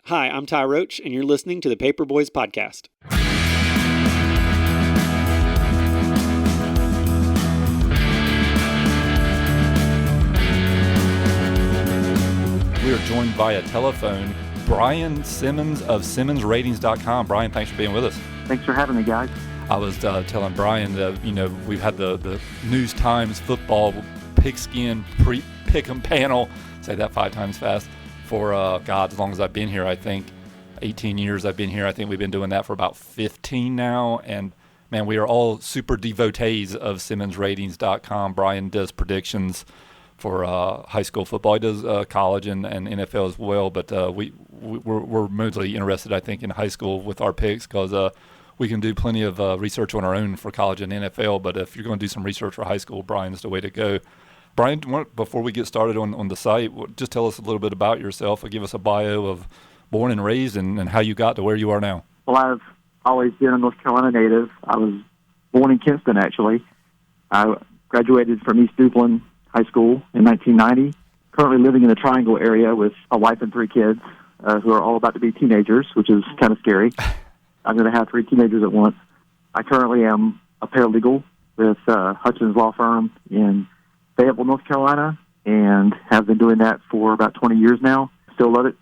Hi, I'm Ty Roach, and you're listening to the Paper Boys Podcast. We are joined via telephone Brian Simmons of SimmonsRatings.com. Brian, thanks for being with us. Thanks for having me, guys. I was telling Brian that, we've had the News Times football pigskin pick'em panel, say that 5 times fast, for, as long as I've been here, I think. 18 years I've been here. I think we've been doing that for about 15 now. And, man, we are all super devotees of SimmonsRatings.com. Brian does predictions for high school football. He does college and NFL as well. But we're mostly interested, I think, in high school with our picks because we can do plenty of research on our own for college and NFL. But if you're going to do some research for high school, Brian's the way to go. Brian, before we get started on the site, just tell us a little bit about yourself. Give us a bio of born and raised and how you got to where you are now. Well, I've always been a North Carolina native. I was born in Kinston, actually. I graduated from East Duplin High School in 1990. Currently living in the Triangle area with a wife and 3 kids who are all about to be teenagers, which is kind of scary. I'm going to have 3 teenagers at once. I currently am a paralegal with Hutchins Law Firm in Fayetteville, North Carolina, and have been doing that for about 20 years now. Still love it.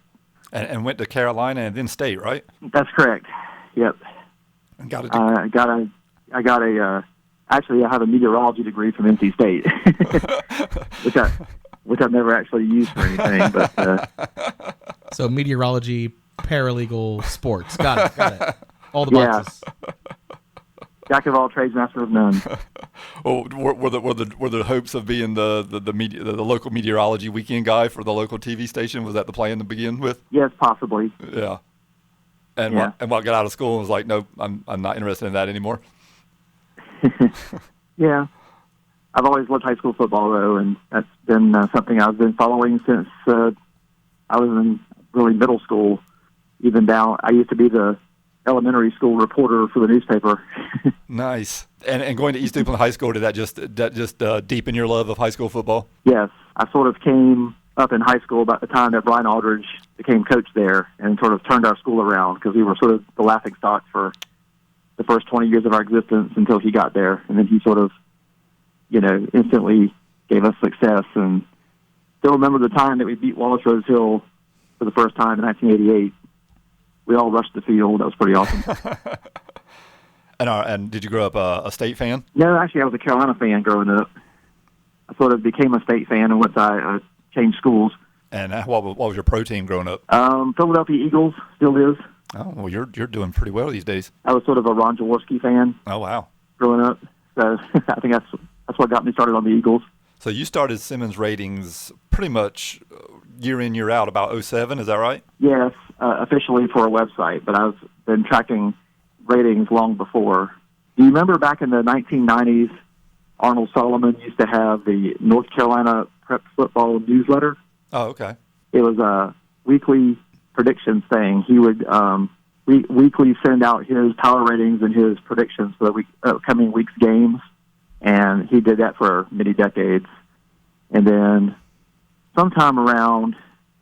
And went to Carolina and then state, right? That's correct. Yep. And Actually, I have a meteorology degree from NC State, which I've never actually used for anything. But so meteorology, paralegal, sports. Got it. All the boxes. Yeah. Jack of all trades, master of none. Well, were the hopes of being the local meteorology weekend guy for the local TV station? Was that the plan to begin with? Yes, possibly. Yeah. And what got out of school and was like, nope, I'm not interested in that anymore. Yeah. I've always loved high school football, though, and that's been something I've been following since I was in really middle school. Even now, I used to be the elementary school reporter for the newspaper. Nice. And going to East Duplin High School, did that just deepen your love of high school football? Yes. I sort of came up in high school about the time that Brian Aldridge became coach there and sort of turned our school around because we were sort of the laughingstock for the first 20 years of our existence until he got there. And then he sort of, instantly gave us success. And still remember the time that we beat Wallace Rose Hill for the first time in 1988. We all rushed the field. That was pretty awesome. And did you grow up a State fan? No, actually, I was a Carolina fan growing up. I sort of became a State fan once I changed schools. And what was your pro team growing up? Philadelphia Eagles, still is. Oh, well, you're doing pretty well these days. I was sort of a Ron Jaworski fan. Oh, wow. Growing up. So I think that's what got me started on the Eagles. So you started Simmons Ratings pretty much year in, year out, about 2007, is that right? Yes, officially for a website, but I've been tracking ratings long before. Do you remember back in the 1990s, Arnold Solomon used to have the North Carolina Prep Football newsletter? Oh, okay. It was a weekly predictions thing. He would weekly send out his power ratings and his predictions for the upcoming week's games, and he did that for many decades. And then sometime around,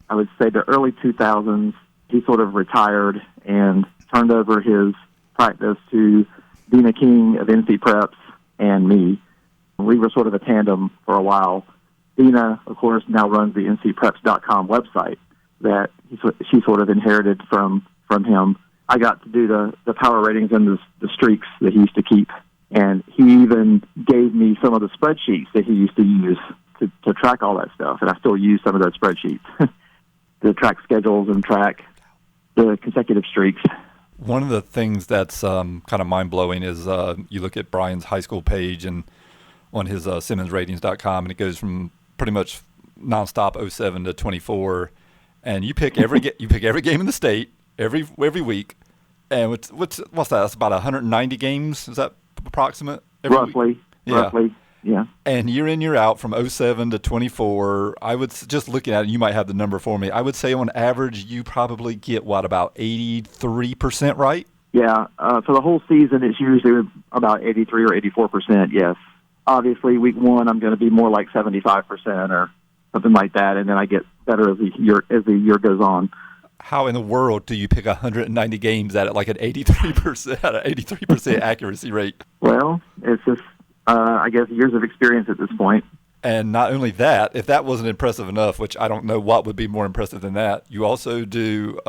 I would say the early 2000s, he sort of retired and turned over his practice to Dina King of NC Preps and me. We were sort of a tandem for a while. Dina, of course, now runs the ncpreps.com website that she sort of inherited from him. I got to do the power ratings and the streaks that he used to keep. And he even gave me some of the spreadsheets that he used to use to track all that stuff. And I still use some of those spreadsheets to track schedules and track the consecutive streaks. One of the things that's kind of mind-blowing is you look at Brian's high school page and on his SimmonsRatings.com, and it goes from pretty much nonstop 07 to 24, and you pick every game in the state every week. And what's that? That's about 190 games. Is that approximate? Roughly. Yeah. And year in, year out, from 07 to 24, I would, just looking at it, you might have the number for me, I would say on average you probably get, about 83% right? Yeah. For the whole season, it's usually about 83 or 84%, yes. Obviously, week 1, I'm going to be more like 75% or something like that, and then I get better as the year goes on. how in the world do you pick 190 games at like an 83% accuracy rate? Well, it's just, I guess, years of experience at this point. And not only that, if that wasn't impressive enough, which I don't know what would be more impressive than that, you also do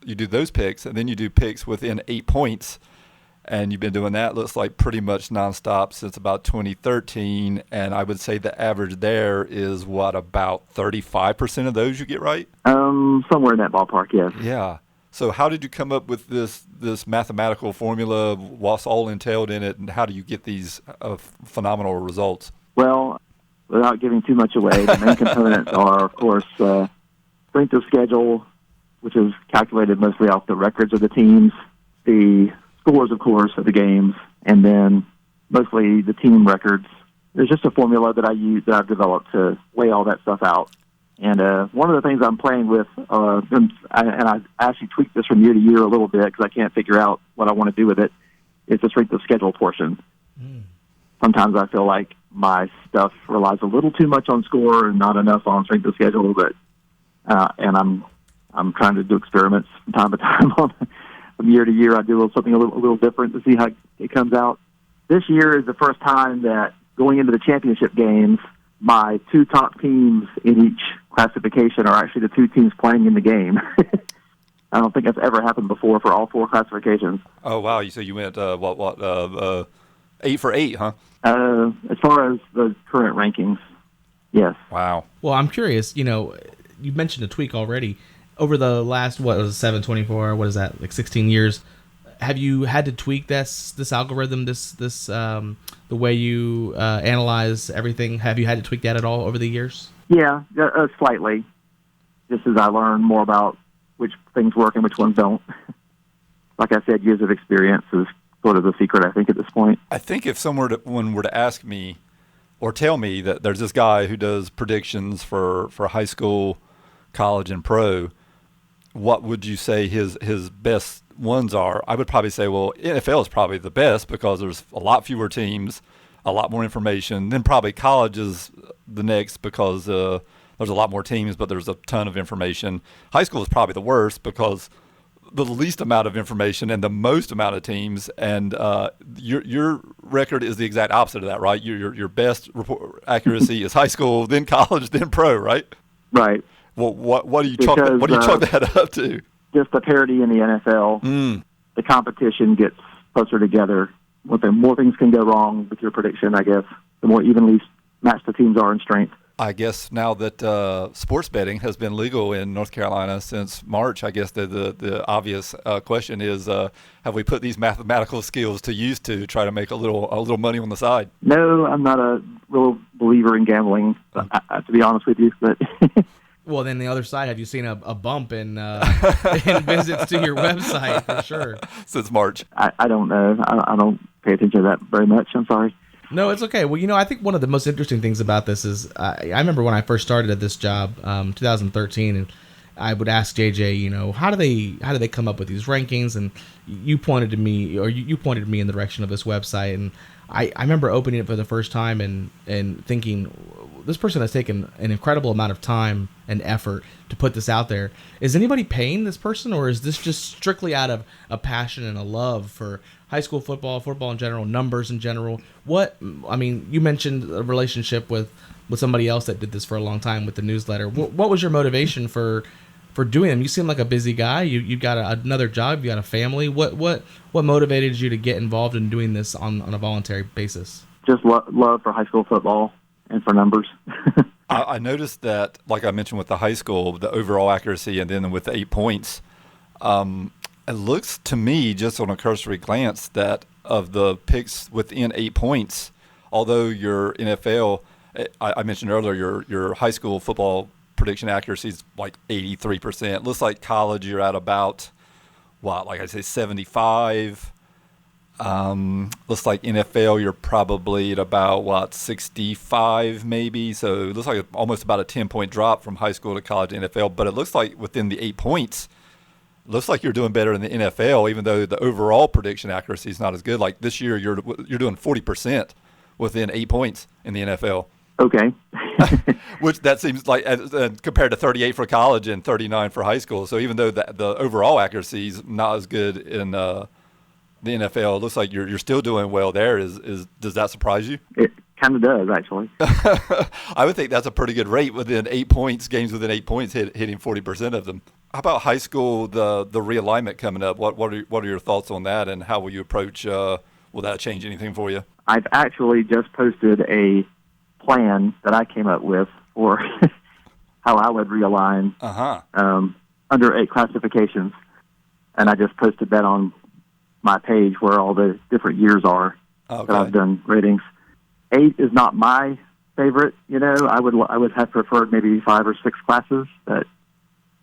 those picks, and then you do picks within 8 points. And you've been doing that, looks like, pretty much nonstop since about 2013. And I would say the average there is, about 35% of those you get right? Somewhere in that ballpark, yes. Yeah. So how did you come up with this mathematical formula? What's all entailed in it, and how do you get these phenomenal results? Well, without giving too much away, the main components are, of course, strength of schedule, which is calculated mostly off the records of the teams, the scores, of course, of the games, and then mostly the team records. There's just a formula that I've developed to lay all that stuff out. And one of the things I'm playing with, and I actually tweak this from year to year a little bit because I can't figure out what I want to do with it, is the strength of schedule portion. Sometimes I feel like my stuff relies a little too much on score and not enough on strength of schedule, but and I'm trying to do experiments from time to time. From year to year, I do something a little different to see how it comes out. This year is the first time that going into the championship games, my two top teams in each classification are actually the two teams playing in the game. I don't think that's ever happened before for all four classifications. Oh, wow. So you went, 8 for 8, huh? As far as the current rankings, yes. Wow. Well, I'm curious, you mentioned a tweak already. Over the last, 724, what is that, like 16 years, have you had to tweak this algorithm, the way you analyze everything? Have you had to tweak that at all over the years? Yeah, slightly. Just as I learn more about which things work and which ones don't. Like I said, years of experience is sort of the secret, I think, at this point. I think if someone were to ask me or tell me that there's this guy who does predictions for high school, college, and pro, what would you say his best ones are? I would probably say, well, NFL is probably the best because there's a lot fewer teams, a lot more information. Then probably college is the next because there's a lot more teams, but there's a ton of information. High school is probably the worst because the least amount of information and the most amount of teams. And your record is the exact opposite of that, right? Your best accuracy is high school, then college, then pro, right? Right. Well, what do you chalk that up to? Just the parity in the NFL. The competition gets closer together. The more things can go wrong with your prediction, I guess, the more evenly matched the teams are in strength. I guess now that sports betting has been legal in North Carolina since March, I guess the obvious question is, have we put these mathematical skills to use to try to make a little money on the side? No, I'm not a real believer in gambling, to be honest with you. But well, then the other side, have you seen a bump in visits to your website for sure? Since March. I don't know. I don't pay attention to that very much. I'm sorry. No, it's okay. Well, I think one of the most interesting things about this is I remember when I first started at this job, 2013, and I would ask JJ, how do they come up with these rankings? And you pointed me in the direction of this website, and I remember opening it for the first time and thinking, this person has taken an incredible amount of time and effort to put this out there. Is anybody paying this person, or is this just strictly out of a passion and a love for high school football in general, numbers in general? You mentioned a relationship with somebody else that did this for a long time with the newsletter. What was your motivation for doing them? You seem like a busy guy. You got another job. You got a family. What motivated you to get involved in doing this on a voluntary basis? Just love for high school football and for numbers. I noticed that, like I mentioned with the high school, the overall accuracy, and then with the 8 points, it looks to me, just on a cursory glance, that of the picks within 8 points, although your NFL, I mentioned earlier, your high school football prediction accuracy is like 83%. Looks like college you're at about, 75. Looks like NFL you're probably at about 65 maybe. So it looks like almost about a 10-point drop from high school to college to NFL. But it looks like within the 8 points, looks like you're doing better in the NFL, even though the overall prediction accuracy is not as good. Like this year, you're doing 40% within 8 points in the NFL. Okay. Which that seems like compared to 38 for college and 39 for high school. So even though the overall accuracy is not as good in the NFL, it looks like you're still doing well there. Does that surprise you? It kind of does, actually. I would think that's a pretty good rate within 8 points, games within 8 points, hitting 40% of them. How about high school, the realignment coming up? What are your thoughts on that, and how will you approach? Will that change anything for you? I've actually just posted a plan that I came up with for how I would realign under 8 classifications, and I just posted that on my page where all the different years are that I've done ratings. 8 is not my favorite. I would have preferred maybe 5 or 6 classes, but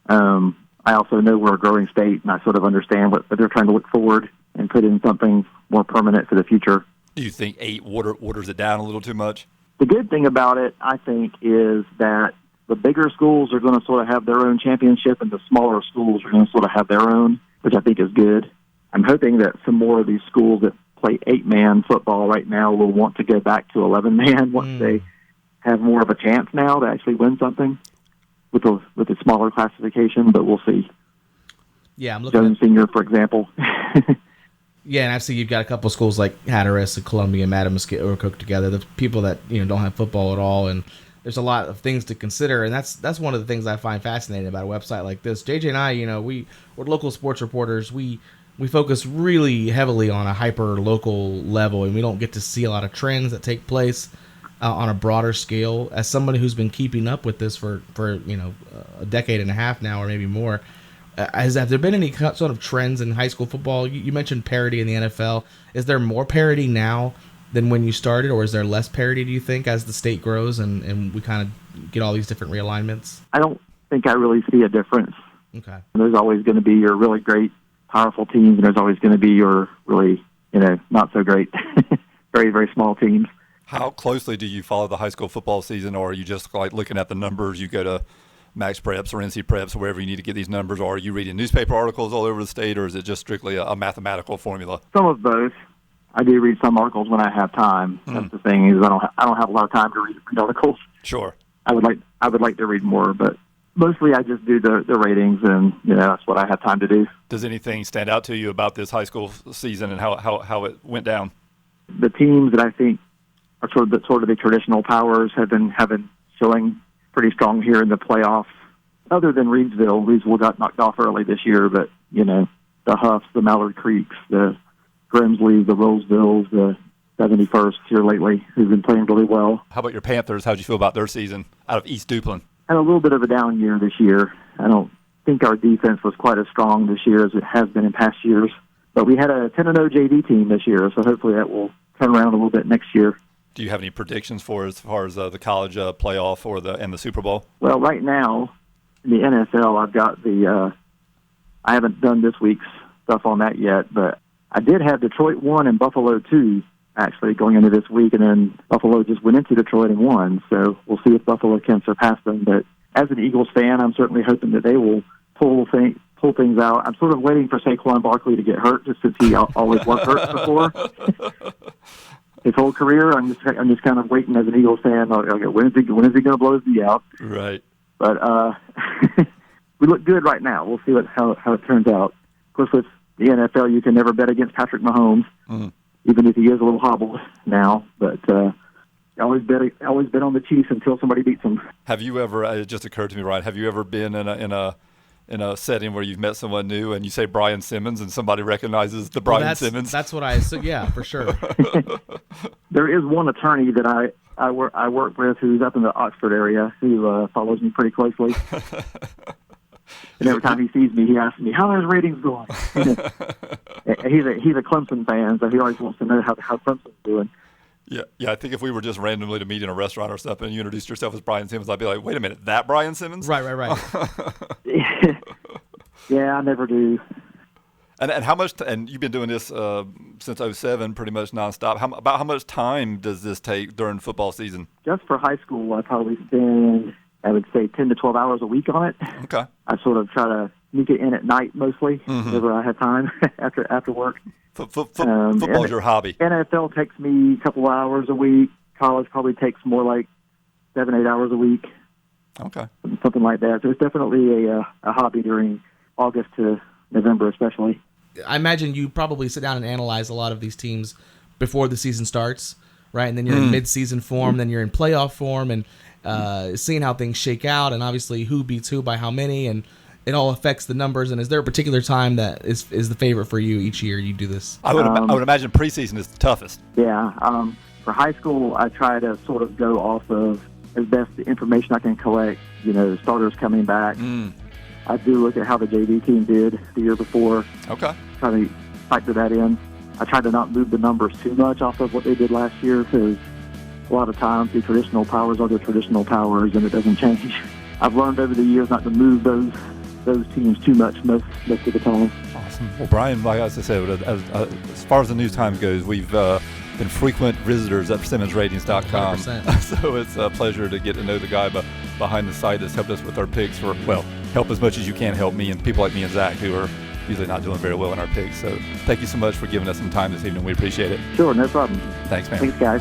I also know we're a growing state, and I sort of understand what they're trying to look forward and put in something more permanent for the future. Do you think 8 waters it down a little too much? The good thing about it, I think, is that the bigger schools are going to sort of have their own championship, and the smaller schools are going to sort of have their own, which I think is good. I'm hoping that some more of these schools that play 8-man football right now will want to go back to 11-man once they have more of a chance now to actually win something with a smaller classification, but we'll see. Yeah, I'm looking Jones Senior, for example. Yeah, and I see you've got a couple of schools like Hatteras and Columbia and Matamusket or cooked together. The people that don't have football at all, and there's a lot of things to consider, and that's one of the things I find fascinating about a website like this. JJ and I, we're local sports reporters. We focus really heavily on a hyper local level, and we don't get to see a lot of trends that take place on a broader scale. As somebody who's been keeping up with this for a decade and a half now, or maybe more. Have there been any sort of trends in high school football? You mentioned parity in the NFL. Is there more parity now than when you started, or is there less parity, do you think, as the state grows and we kind of get all these different realignments? I don't think I really see a difference. Okay. There's always going to be your really great, powerful teams, and there's always going to be your really, not so great, very, very small teams. How closely do you follow the high school football season, or are you just like looking at the numbers? You go to Max Preps or NC Preps or wherever you need to get these numbers, or are you reading newspaper articles all over the state, or is it just strictly a mathematical formula? Some of both. I do read some articles when I have time. That's the thing, is I don't have a lot of time to read articles. Sure. I would like to read more, but mostly I just do the ratings, and that's what I have time to do. Does anything stand out to you about this high school season and how it went down? The teams that I think are sort of the traditional powers have been showing pretty strong here in the playoffs. Other than Reedsville. Reedsville got knocked off early this year, but the Huffs, the Mallard Creeks, the Grimsleys, the Rosevilles, the 71st here lately, who've been playing really well. How about your Panthers? How'd you feel about their season out of East Duplin? Had a little bit of a down year this year. I don't think our defense was quite as strong this year as it has been in past years. But we had a 10-0 JV team this year, so hopefully that will turn around a little bit next year. Do you have any predictions for as far as the college playoff or the Super Bowl? Well, right now in the NFL, I've got I haven't done this week's stuff on that yet, but I did have Detroit 1 and Buffalo 2 actually going into this week, and then Buffalo just went into Detroit and won. So we'll see if Buffalo can surpass them. But as an Eagles fan, I'm certainly hoping that they will pull things out. I'm sort of waiting for Saquon Barkley to get hurt, just since he always was hurt before. His whole career, I'm just kind of waiting as an Eagles fan. Okay, when is he going to blow his knee out? Right. But we look good right now. We'll see how it turns out. Of course, with the NFL, you can never bet against Patrick Mahomes, even if he is a little hobbled now. But always bet on the Chiefs until somebody beats them. Have you ever? It just occurred to me, Ryan. Have you ever been in a setting where you've met someone new and you say Brian Simmons and somebody recognizes the Brian Simmons? That's what I said. Yeah, for sure. There is one attorney that I work with who's up in the Oxford area who follows me pretty closely. And every time he sees me, he asks me, "How are his ratings going?" He's a Clemson fan, so he always wants to know how Clemson's doing. Yeah. I think if we were just randomly to meet in a restaurant or something, and you introduced yourself as Brian Simmons, I'd be like, "Wait a minute, that Brian Simmons?" Right. Yeah, I never do. And how much? And you've been doing this since 2007, pretty much nonstop. About how much time does this take during football season? Just for high school, I probably spend, I would say, 10 to 12 hours a week on it. Okay. I sort of try to sneak it in at night mostly, whenever I have time after work. Football's your hobby. NFL takes me a couple hours a week. College probably takes more like 7-8 hours a week, Okay. something like that. So it's definitely a hobby during August to November, especially. I imagine you probably sit down and analyze a lot of these teams before the season starts, right? And then you're in mid-season form, then you're in playoff form, and seeing how things shake out, and obviously who beats who by how many, and it all affects the numbers. And is there a particular time that is the favorite for you each year you do this? I would imagine preseason is the toughest. Yeah. For high school, I try to sort of go off of as best the information I can collect, starters coming back. I do look at how the JV team did the year before. Okay. Try to factor that in. I try to not move the numbers too much off of what they did last year, because a lot of times the traditional powers are the traditional powers and it doesn't change. I've learned over the years not to move those teams too much most of the time. Awesome. Well, Brian, like I said, as far as the news time goes, we've been frequent visitors at SimmonsRatings.com. 100%. So it's a pleasure to get to know the guy behind the site that's helped us with our picks. Help as much as you can help me and people like me and Zack, who are usually not doing very well in our picks. So thank you so much for giving us some time this evening. We appreciate it. Sure, no problem. Thanks, man. Thanks, guys.